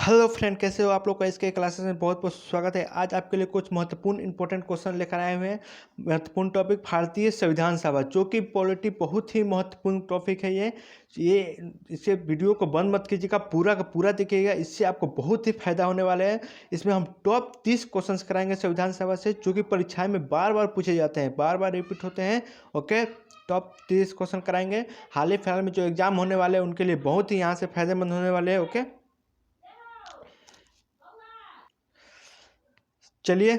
Hello friend, कैसे हो आप लोग का इसके क्लासेस में बहुत बहुत स्वागत है। आज आपके लिए कुछ महत्वपूर्ण इंपॉर्टेंट क्वेश्चन लेकर आए हुए हैं। महत्वपूर्ण टॉपिक भारतीय संविधान सभा, जो कि पॉलिटी बहुत ही महत्वपूर्ण टॉपिक है। ये इसे वीडियो को बंद मत कीजिएगा, पूरा का पूरा देखिएगा, इससे आपको बहुत ही फायदा होने वाला है। इसमें हम टॉप 30 क्वेश्चन कराएंगे संविधान सभा से, जो कि परीक्षाएं में बार बार पूछे जाते हैं, बार बार रिपीट होते हैं। ओके, टॉप 30 क्वेश्चन कराएंगे। हाल ही फिलहाल में जो एग्जाम होने वाले हैं उनके लिए बहुत ही यहाँ से फायदेमंद होने वाले हैं। ओके, चलिए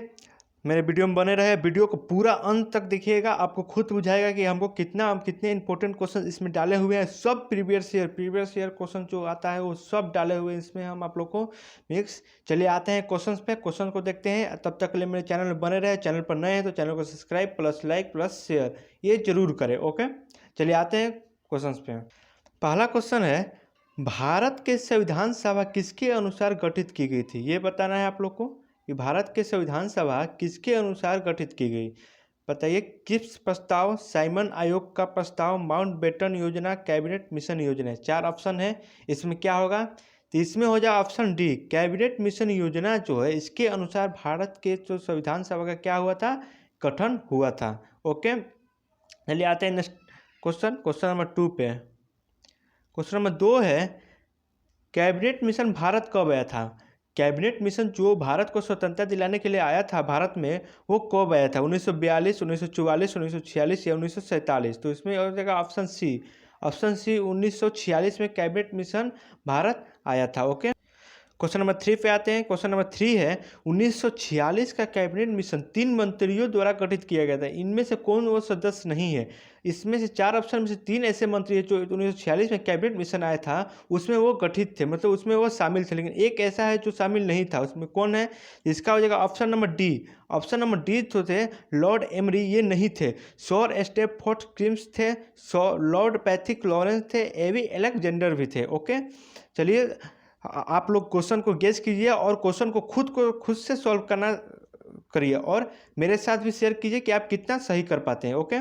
मेरे वीडियो में बने रहे, वीडियो को पूरा अंत तक देखिएगा, आपको खुद बुझाएगा कि हमको कितने इंपॉर्टेंट क्वेश्चन इसमें डाले हुए हैं। सब प्रीवियस ईयर क्वेश्चन जो आता है वो सब डाले हुए हैं इसमें हम आप लोग को मिक्स। चलिए आते हैं क्वेश्चन पे, क्वेश्चन को देखते हैं। तब तक के लिए मेरे चैनल में बने रहे, चैनल पर नए हैं तो चैनल को subscribe plus like plus share ये जरूर करें। ओके, चलिए आते हैं क्वेश्चन पे। पहला क्वेश्चन है, भारत के संविधान सभा किसके अनुसार गठित की गई थी? ये बताना है आप लोग को कि भारत के संविधान सभा किसके अनुसार गठित की गई। बताइए, किस प्रस्ताव? साइमन आयोग का प्रस्ताव, माउंटबेटन योजना, कैबिनेट मिशन योजना। 4 ऑप्शन है, इसमें क्या होगा? तो इसमें हो जाए ऑप्शन डी, कैबिनेट मिशन योजना जो है इसके अनुसार भारत के जो संविधान सभा का क्या हुआ था, गठन हुआ था। ओके, चलिए आते हैं नेक्स्ट क्वेश्चन, क्वेश्चन नंबर 2 पे। क्वेश्चन नंबर 2 है, कैबिनेट मिशन भारत कब आया था? कैबिनेट मिशन जो भारत को स्वतंत्रता दिलाने के लिए आया था भारत में, वो कब आया था? 1942, 1944, 1946 या 1947? तो इसमें हो जाएगा ऑप्शन सी। ऑप्शन सी 1946 में कैबिनेट मिशन भारत आया था। ओके, क्वेश्चन नंबर 3 पे आते हैं। क्वेश्चन नंबर 3 है, 1946 का कैबिनेट मिशन 3 मंत्रियों द्वारा गठित किया गया था। इनमें से कौन वो सदस्य नहीं है? इसमें से 4 ऑप्शन में से 3 ऐसे मंत्री है जो 1946 में कैबिनेट मिशन आया था उसमें वो गठित थे, मतलब उसमें वो शामिल थे, लेकिन एक ऐसा है जो शामिल नहीं था। उसमें कौन है? इसका हो जाएगा option number D. Option number D तो थे लॉर्ड एमरी, ये नहीं थे। सॉर स्टेपफोर्ड क्रिम्स थे, लॉर्ड पैथिक लॉरेंस थे, एवी अलेक्जेंडर भी थे। ओके, चलिए आप लोग क्वेश्चन को गेस कीजिए और क्वेश्चन को खुद से सॉल्व करना करिए और मेरे साथ भी शेयर कीजिए कि आप कितना सही कर पाते हैं। ओके,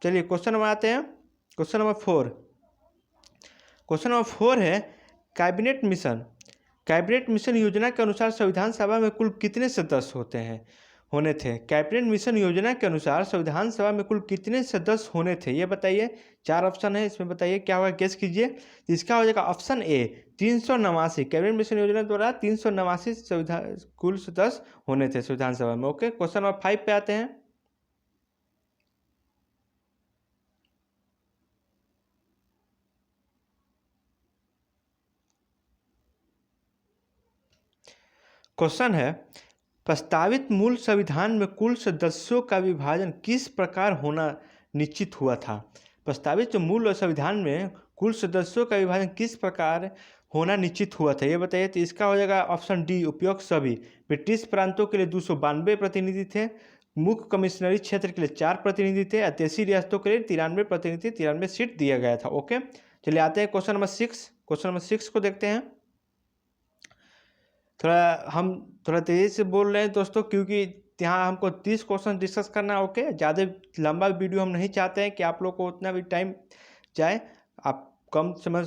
चलिए क्वेश्चन नंबर आते हैं। Question number 4। क्वेश्चन नंबर 4 है, कैबिनेट मिशन। कैबिनेट मिशन योजना के अनुसार संविधान सभा में कुल कितने सदस्य होने थे? कैबिनेट मिशन योजना के अनुसार संविधान सभा में कुल कितने सदस्य होने थे, ये बताइए। 4 ऑप्शन है, इसमें बताइए क्या होगा, गेस कीजिए। इसका हो जाएगा ऑप्शन ए 389। कैबिनेट मिशन योजना द्वारा 389 संविधान कुल सदस्य होने थे संविधान सभा में। ओके, क्वेश्चन नंबर 5 पे आते हैं। क्वेश्चन है, प्रस्तावित मूल संविधान में कुल सदस्यों का विभाजन किस प्रकार होना निश्चित हुआ था? प्रस्तावित जो मूल संविधान में कुल सदस्यों का विभाजन किस प्रकार होना निश्चित हुआ था, ये बताइए। तो इसका हो जाएगा ऑप्शन डी, उपयुक्त सभी। ब्रिटिश प्रांतों के लिए 292 प्रतिनिधि थे, मुख्य कमिश्नरी क्षेत्र के लिए 4 प्रतिनिधि थे, देशी रियासतों के लिए 93 प्रतिनिधि, 93 सीट दिया गया था। ओके, चलिए आते हैं क्वेश्चन नंबर 6। क्वेश्चन नंबर 6 को देखते हैं। हम थोड़ा तेज़ी से बोल रहे हैं दोस्तों, क्योंकि यहाँ हमको 30 क्वेश्चन डिस्कस करना है। ओके, ज़्यादा लंबा वीडियो हम नहीं चाहते हैं कि आप लोग को उतना भी टाइम जाए। आप कम समय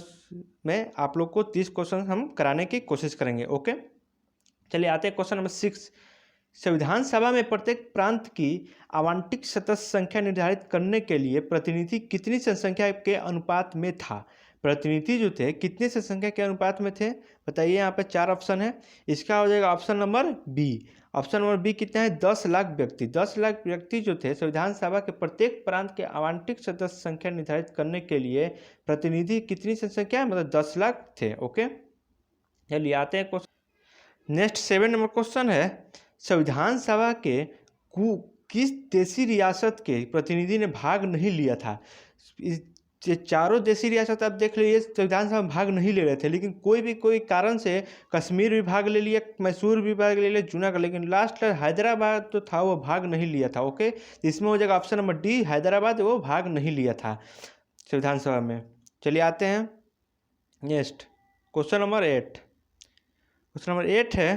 में आप लोग को 30 क्वेश्चन हम कराने की कोशिश करेंगे। ओके, चलिए आते हैं क्वेश्चन नंबर 6। संविधान सभा में प्रत्येक प्रांत की आवंटित सदस्य संख्या निर्धारित करने के लिए प्रतिनिधि कितनी जनसंख्या के अनुपात में था? प्रतिनिधि जो थे कितने जनसंख्या के अनुपात में थे, बताइए। यहाँ पे 4 ऑप्शन है, इसका हो जाएगा option number B. Option number B कितना है? 10 लाख व्यक्ति। 10 लाख व्यक्ति जो थे संविधान सभा के प्रत्येक प्रांत के आवंटित सदस्य संख्या निर्धारित करने के लिए प्रतिनिधि कितनी जनसंख्या, मतलब 10 लाख थे। ओके, चलिए आते हैं क्वेश्चन नेक्स्ट 7 नंबर क्वेश्चन है, संविधान सभा के किस देशी रियासत के प्रतिनिधि ने भाग नहीं लिया था? ये चारों देशी रियासत आप देख लीजिए संविधान सभा में भाग नहीं ले रहे थे, लेकिन कोई कारण से कश्मीर भी भाग ले लिया, मैसूर भी भाग ले लिया, जूनागढ़, लेकिन लास्ट हैदराबाद तो था वो भाग नहीं लिया था। ओके, इसमें हो जाएगा ऑप्शन नंबर डी, हैदराबाद वो भाग नहीं लिया था संविधान सभा में। चलिए आते हैं next question number 8। Question number 8 है,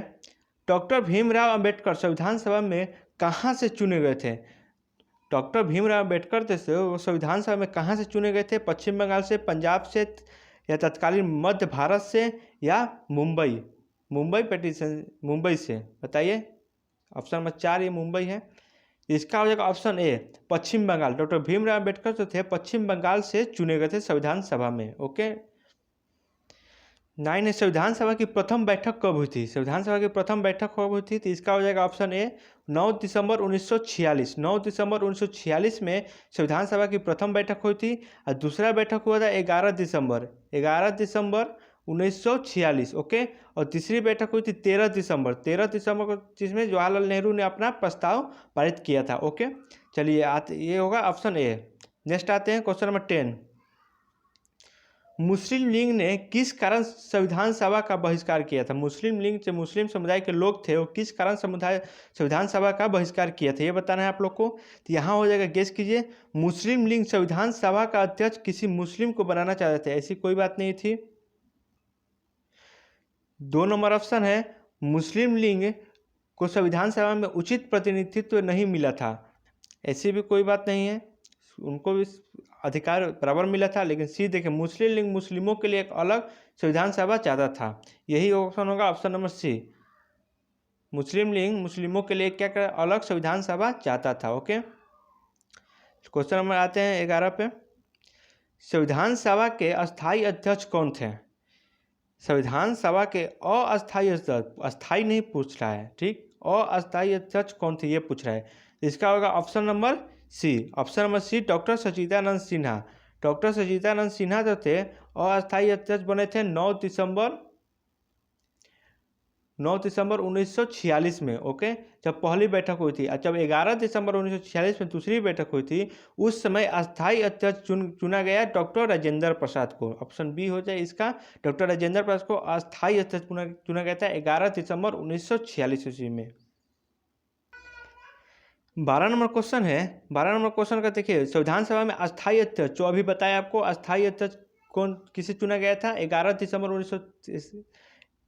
डॉक्टर भीमराव अंबेडकर संविधान सभा में कहाँ से चुने गए थे? डॉक्टर भीमराव अंबेडकर थे वो संविधान सभा में कहाँ से चुने गए थे? पश्चिम बंगाल से, पंजाब से, या तत्कालीन मध्य भारत से, या मुंबई? मुंबई पिटीशन, मुंबई से, बताइए। ऑप्शन नंबर 4 ये मुंबई है। इसका हो जाएगा option A Paschim Bangal. Doctor Bhimrao Ambedkar जो थे पश्चिम बंगाल से चुने गए थे संविधान सभा में। ओके। 9 है संविधान सभा की प्रथम बैठक कब हुई थी? संविधान सभा की प्रथम बैठक कब हुई थी? तो इसका हो जाएगा ऑप्शन ए 9 दिसंबर 1946। 9 दिसंबर 1946 में संविधान सभा की प्रथम बैठक हुई थी और दूसरा बैठक हुआ था 11 दिसंबर 1946। ओके। और तीसरी बैठक हुई थी 13 दिसंबर को, जिसमें जवाहरलाल नेहरू ने अपना प्रस्ताव पारित किया था। ओके। चलिए ये होगा ऑप्शन ए। नेक्स्ट आते हैं क्वेश्चन नंबर 10। मुस्लिम लीग ने किस कारण संविधान सभा का बहिष्कार किया था? मुस्लिम लीग जो मुस्लिम समुदाय के लोग थे वो किस कारण संविधान सभा का बहिष्कार किया था, ये बताना है आप लोग को। तो यहाँ हो जाएगा, गेस कीजिए। मुस्लिम लीग संविधान सभा का अध्यक्ष किसी मुस्लिम को बनाना चाहते थे, ऐसी कोई बात नहीं थी। 2 नंबर ऑप्शन है मुस्लिम लीग को संविधान सभा में उचित प्रतिनिधित्व नहीं मिला था, ऐसी भी कोई बात नहीं है, उनको भी अधिकार बराबर मिला था। लेकिन सी देखिए, मुस्लिम लीग मुस्लिमों के लिए एक अलग संविधान सभा चाहता था, यही ऑप्शन होगा, ऑप्शन नंबर सी। मुस्लिम लीग मुस्लिमों के लिए क्या कर अलग संविधान सभा चाहता था। ओके। क्वेश्चन नंबर आते हैं 11 पे। संविधान सभा के अस्थायी अध्यक्ष कौन थे? संविधान सभा के अस्थायी अध्यक्ष, अस्थायी नहीं पूछ रहा है, ठीक, अस्थायी अध्यक्ष कौन थे ये पूछ रहा है। इसका होगा option number C. Option number C doctor Sachchidananda Sinha. Doctor Sachchidananda Sinha जो थे अस्थायी अध्यक्ष बने थे 9 दिसंबर 1946 में। ओके। जब पहली बैठक हुई थी, जब 11 दिसंबर 1946 में दूसरी बैठक हुई थी, उस समय अस्थायी अध्यक्ष चुना गया डॉक्टर राजेंद्र प्रसाद को। ऑप्शन बी हो जाए इसका, डॉक्टर राजेंद्र प्रसाद को अस्थायी अध्यक्ष चुना गया था 11 दिसंबर 1946 ईस्वी में। 12 नंबर क्वेश्चन है। 12 नंबर क्वेश्चन का देखिए, संविधान सभा में अस्थायी अध्यक्ष जो अभी बताया आपको, अस्थायी अध्यक्ष कौन किसे चुना गया था 11 दिसंबर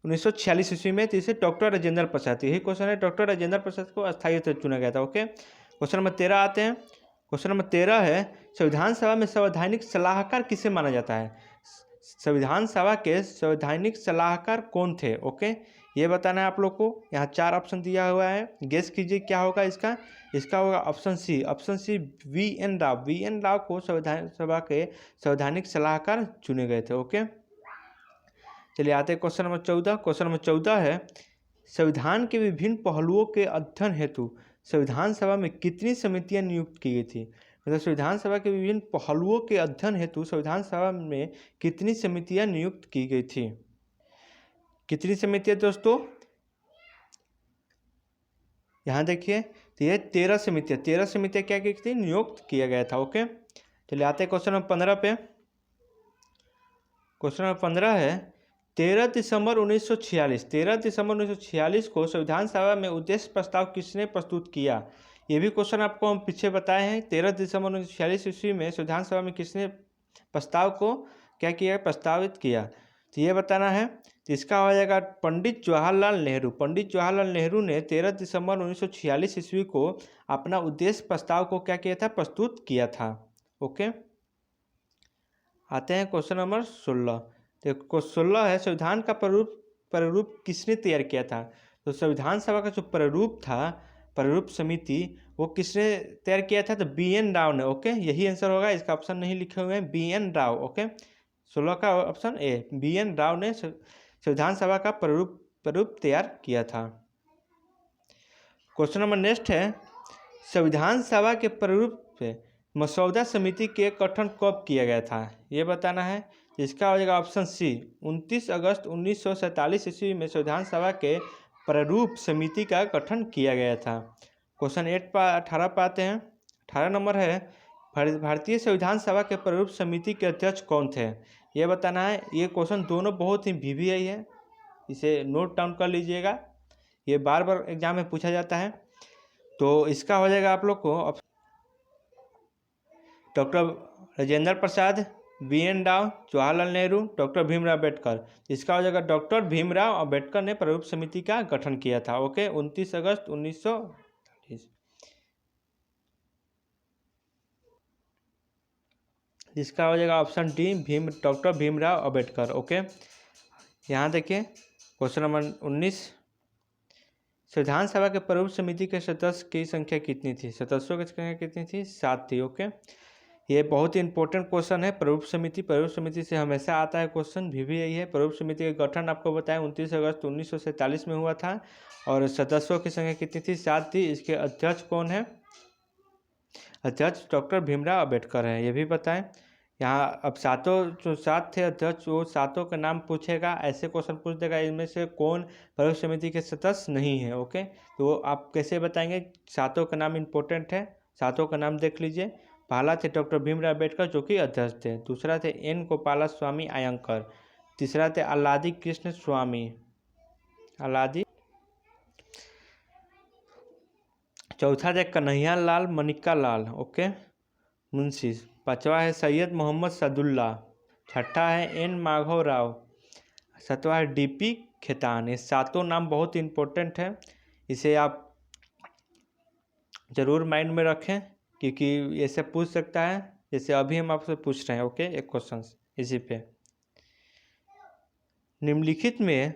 1946 ईस्वी में, तो इसे डॉक्टर राजेंद्र प्रसाद, यही क्वेश्चन है, डॉक्टर राजेंद्र प्रसाद को अस्थायी अध्यक्ष चुना गया था। ओके। क्वेश्चन नंबर 13 आते हैं। क्वेश्चन नंबर 13 है संविधान सभा में संवैधानिक सलाहकार किसे माना जाता है? संविधान सभा के संवैधानिक सलाहकार कौन थे? ओके, ये बताना है आप लोग को। यहाँ 4 ऑप्शन दिया हुआ है, गेस कीजिए क्या होगा इसका। इसका होगा option C. Option C VN Rao. VN Rao को संविधान सभा के संवैधानिक सलाहकार चुने गए थे। ओके। चलिए आते हैं क्वेश्चन नंबर 14। क्वेश्चन नंबर 14 है संविधान के विभिन्न पहलुओं के अध्ययन हेतु संविधान सभा में कितनी समितियां नियुक्त की गई थी? मतलब संविधान सभा के विभिन्न पहलुओं के अध्ययन हेतु संविधान सभा में कितनी समितियां नियुक्त की गई थी? कितनी समितियां दोस्तों? यहाँ देखिए, तो ये 13 समितियां क्या की थी? नियुक्त किया गया था। ओके। चलिए आते हैं क्वेश्चन नंबर 15 पे। क्वेश्चन नंबर 15 है 13 दिसंबर 1946 को संविधान सभा में उद्देश्य प्रस्ताव किसने प्रस्तुत किया? ये भी क्वेश्चन आपको हम पीछे बताए हैं। 13 दिसंबर 1946 ईस्वी में संविधान सभा में किसने प्रस्ताव को क्या किया, प्रस्तावित किया, तो ये बताना है। तो इसका हो जाएगा पंडित जवाहरलाल नेहरू। पंडित जवाहरलाल नेहरू ने 13 दिसंबर 1946 ईस्वी को अपना उद्देश्य प्रस्ताव को क्या किया था, प्रस्तुत किया था। ओके। आते हैं क्वेश्चन नंबर 16। तो 16 है संविधान का प्रारूप किसने तैयार किया था? तो संविधान सभा का जो प्रारूप था, प्रारूप समिति, वो किसने तैयार किया था? तो BN राव ने। ओके, यही आंसर होगा, इसका ऑप्शन नहीं लिखे हुए हैं, BN राव। ओके। 16 का ऑप्शन ए, BN राव ने संविधान सभा का प्रारूप तैयार किया था। क्वेश्चन नंबर नेक्स्ट है संविधान सभा के प्रारूप पे मसौदा समिति के गठन कब किया गया था, ये बताना है। इसका हो जाएगा ऑप्शन सी 29 अगस्त 1947 ईस्वी में संविधान सभा के प्रारूप समिति का गठन किया गया था। क्वेश्चन 18 पे आते हैं। 18 नंबर है भारतीय संविधान सभा के प्रारूप समिति के अध्यक्ष कौन थे, ये बताना है। ये क्वेश्चन दोनों बहुत ही VVI है, इसे नोट डाउन कर लीजिएगा, ये बार बार एग्जाम में पूछा जाता है। तो इसका हो जाएगा आप लोग को doctor Rajendra Prasad, BN Rao, Jawaharlal Nehru, doctor Bhimrao Ambedkar. इसका हो जाएगा डॉक्टर भीमराव अम्बेडकर ने प्रारूप समिति का गठन किया था। ओके। 29 अगस्त 1948। इसका हो जाएगा option D doctor Bhimrao Ambedkar. Okay. यहाँ देखिए क्वेश्चन नंबर 19, संविधान सभा के प्रमुख समिति के सदस्य की संख्या कितनी थी? सदस्यों की संख्या कितनी थी? 7 थी। ओके, ये बहुत ही इंपॉर्टेंट क्वेश्चन है। प्रमुख समिति से हमेशा आता है क्वेश्चन, भी यही है। प्रमुख समिति का गठन आपको बताया 29 अगस्त 1947 में हुआ था और सदस्यों की संख्या कितनी थी? 7 थी। इसके अध्यक्ष कौन है? अध्यक्ष डॉक्टर भीमराव अम्बेडकर है, ये भी बताएं। यहाँ अब सातों जो 7 थे अध्यक्ष, वो सातों का नाम पूछेगा, ऐसे क्वेश्चन पूछ देगा इनमें से कौन प्रमुख समिति के सदस्य नहीं है। ओके, तो आप कैसे बताएंगे? सातों का नाम इंपॉर्टेंट है, सातों का नाम देख लीजिए। पहला थे डॉक्टर भीमराव अम्बेडकर जो कि अध्यक्ष थे, दूसरा थे एन गोपाला स्वामी अयंकर, तीसरा थे अल्लादी कृष्ण स्वामी, चौथा थे कन्हैया लाल मनिक्का लाल, ओके, मुंशी। पांचवा है सैयद मोहम्मद सदुल्ला, छठा है एन माधव राव, सातवां है डीपी खेतान। ये सातों नाम बहुत इंपॉर्टेंट है, इसे आप जरूर माइंड में रखें क्योंकि ऐसे पूछ सकता है, जैसे अभी हम आपसे पूछ रहे हैं। ओके, एक क्वेश्चन इसी पे, निम्नलिखित में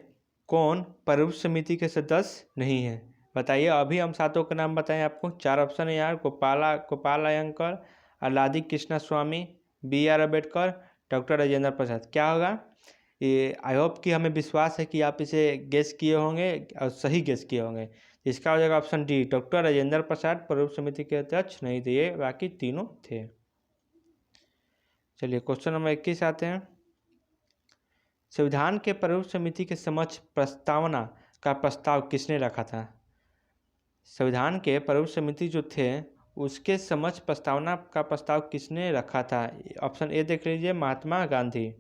कौन प्रमुख समिति के सदस्य नहीं है? बताइए। अभी हम सातों के नाम बताएं आपको, 4 ऑप्शन है यार। गोपाल अयंकर, अल्लादी कृष्णा स्वामी, BR अम्बेडकर, डॉक्टर राजेंद्र प्रसाद। क्या होगा ये? आई होप कि हमें विश्वास है कि आप इसे गेस किए होंगे और सही गेस किए होंगे। इसका हो जाएगा option D, doctor Rajendra Prasad प्रमुख समिति के अध्यक्ष नहीं थे, ये बाकी तीनों थे। चलिए क्वेश्चन नंबर 21 आते हैं। संविधान के प्रमुख समिति के समक्ष प्रस्तावना का प्रस्ताव किसने रखा था? संविधान के प्रमुख समिति जो थे उसके समक्ष प्रस्तावना का प्रस्ताव किसने रखा था? ऑप्शन ए देख लीजिए, महात्मा गांधी।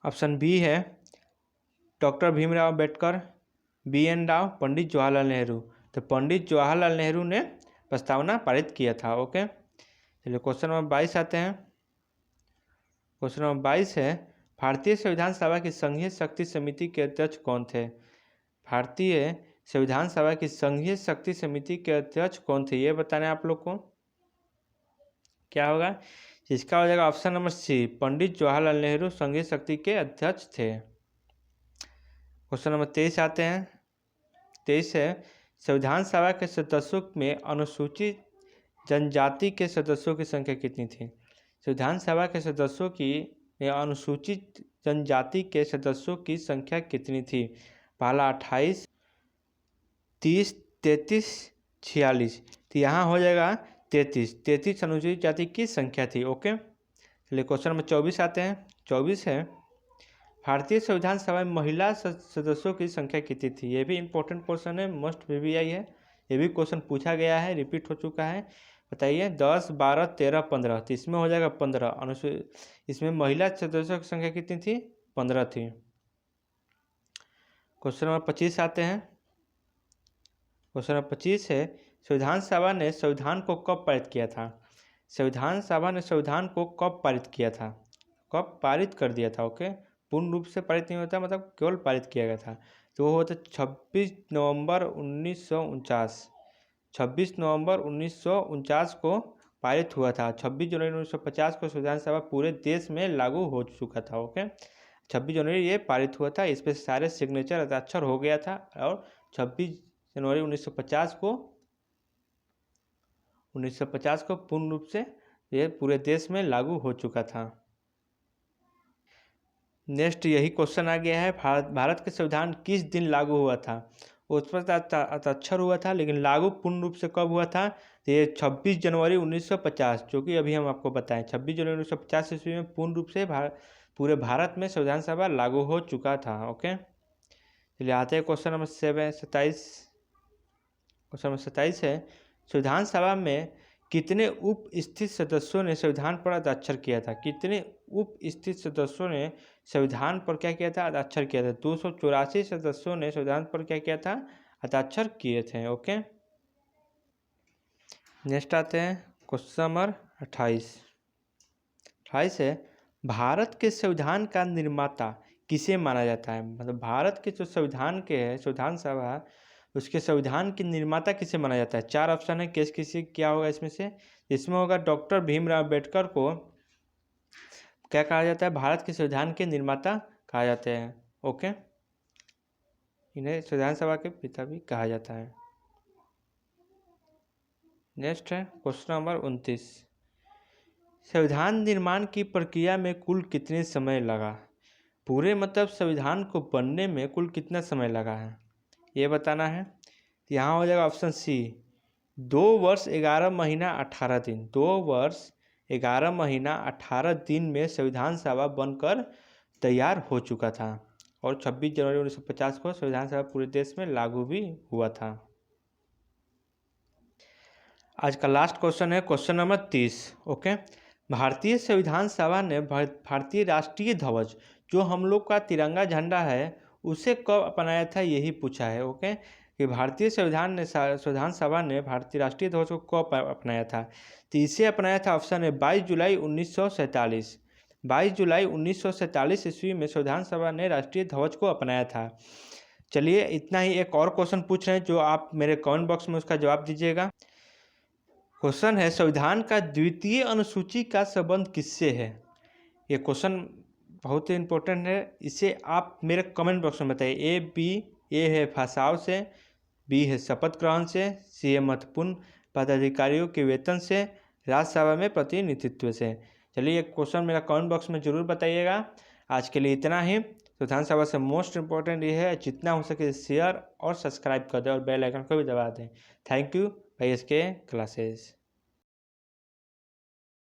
ऑप्शन बी है डॉक्टर भीमराव अम्बेडकर, BN राव, पंडित जवाहरलाल नेहरू। तो पंडित जवाहरलाल नेहरू ने प्रस्तावना पारित किया था। ओके, चलिए क्वेश्चन नंबर 22 आते हैं। क्वेश्चन नंबर 22 है, भारतीय संविधान सभा की संघीय शक्ति समिति के अध्यक्ष कौन थे? भारतीय संविधान सभा की संघीय शक्ति समिति के अध्यक्ष कौन थे, ये बताना है आप लोग को। क्या होगा? इसका हो जाएगा ऑप्शन नंबर सी, पंडित जवाहरलाल नेहरू संघीय शक्ति के अध्यक्ष थे। क्वेश्चन नंबर 23 आते हैं। 23 है, संविधान सभा के सदस्यों में अनुसूचित जनजाति के सदस्यों की संख्या कितनी थी? संविधान सभा के सदस्यों की अनुसूचित जनजाति के सदस्यों की संख्या कितनी थी? पहला 28, 30, 33, 46। तो यहाँ हो जाएगा 33 अनुसूचित जाति की संख्या थी। ओके, चलिए क्वेश्चन नंबर 24 आते हैं। 24 है, भारतीय संविधान सभा में महिला सदस्यों की संख्या कितनी थी? ये भी इंपॉर्टेंट क्वेश्चन है, मस्ट VVI है, ये भी क्वेश्चन पूछा गया है, रिपीट हो चुका है। बताइए 10, 12, 13, 15। तो इसमें हो जाएगा 15। इसमें महिला सदस्यों की संख्या कितनी थी? 15 थी। क्वेश्चन नंबर 25 आते हैं। क्वेश्चन नंबर 25 है, संविधान सभा ने संविधान को कब पारित किया था? संविधान सभा ने संविधान को कब पारित किया था? कब पारित कर दिया था? ओके, पूर्ण रूप से पारित नहीं होता, मतलब केवल पारित किया गया था। तो वो होता 26 नवंबर 1949। 26 नवंबर 1949 को पारित हुआ था। 26 जनवरी 1950 को संविधान सभा पूरे देश में लागू हो चुका था। ओके, 26 जनवरी ये पारित हुआ था, इस पर सारे सिग्नेचर हस्ताक्षर हो गया था और 26 जनवरी 1950 को पूर्ण रूप से ये पूरे देश में लागू हो चुका था। नेक्स्ट यही क्वेश्चन आ गया है, भारत के संविधान किस दिन लागू हुआ था? उस पर हस्ताक्षर हुआ था, लेकिन लागू पूर्ण रूप से कब हुआ था? तो ये 26 जनवरी 1950, जो कि अभी हम आपको बताएं 26 जनवरी 1950 ईस्वी में पूर्ण रूप से पूरे भारत में संविधान सभा लागू हो चुका था। ओके, चलिए आते हैं क्वेश्चन नंबर 27। क्वेश्चन नंबर 27 है, संविधान सभा में कितने उपस्थित सदस्यों ने संविधान पर हस्ताक्षर किया था? कितने उपस्थित सदस्यों ने संविधान पर क्या किया था? हस्ताक्षर किया था। 284 सदस्यों ने संविधान पर क्या किया था? हस्ताक्षर किए थे। ओके, नेक्स्ट आते हैं क्वेश्चन नंबर 28। 28 है, भारत के संविधान का निर्माता किसे माना जाता है? मतलब भारत के जो संविधान के है, संविधान सभा, उसके संविधान के निर्माता किसे माना जाता है? 4 ऑप्शन है, किसे क्या होगा इसमें से? इसमें होगा डॉक्टर भीमराव अम्बेडकर को क्या कहा जाता है? भारत के संविधान के निर्माता कहा जाते हैं। ओके, इन्हें संविधान सभा के पिता भी कहा जाता है। नेक्स्ट है क्वेश्चन नंबर 29। संविधान निर्माण की प्रक्रिया में कुल कितने समय लगा? पूरे मतलब संविधान को बनने में कुल कितना समय लगा है ये बताना है। यहाँ हो जाएगा ऑप्शन सी 2 वर्ष 11 महीना 18 दिन। 2 वर्ष 11 महीना 18 दिन में संविधान सभा बनकर तैयार हो चुका था और 26 जनवरी 1950 को संविधान सभा पूरे देश में लागू भी हुआ था। आज का लास्ट क्वेश्चन है क्वेश्चन नंबर 30। ओके, भारतीय संविधान सभा ने भारतीय राष्ट्रीय ध्वज जो हम लोग का तिरंगा झंडा है उसे कब अपनाया था यही पूछा है। ओके, कि भारतीय संविधान सभा ने भारतीय राष्ट्रीय ध्वज को कब अपनाया था? तो इसे अपनाया था, ऑप्शन है 22 जुलाई 1947। 22 जुलाई 1947 ईस्वी में संविधान सभा ने राष्ट्रीय ध्वज को अपनाया था। चलिए इतना ही। एक और क्वेश्चन पूछ रहे हैं जो आप मेरे कमेंट बॉक्स में उसका जवाब दीजिएगा। क्वेश्चन है संविधान का द्वितीय अनुसूची का संबंध किससे है? ये क्वेश्चन बहुत ही इम्पोर्टेंट है, इसे आप मेरे कमेंट बॉक्स में बताइए। ए बी, ए है फंसाव से, बी है शपथ ग्रहण से, सी है महत्वपूर्ण पदाधिकारियों के वेतन से, राज्यसभा में प्रतिनिधित्व से। चलिए ये क्वेश्चन मेरा कमेंट बॉक्स में ज़रूर बताइएगा। आज के लिए इतना ही। संविधान सभा से मोस्ट इम्पोर्टेंट ये है जितना हो सके शेयर और सब्सक्राइब कर दें और बेल आइकन को भी दबा दें। थैंक यू भाई इसके क्लासेस।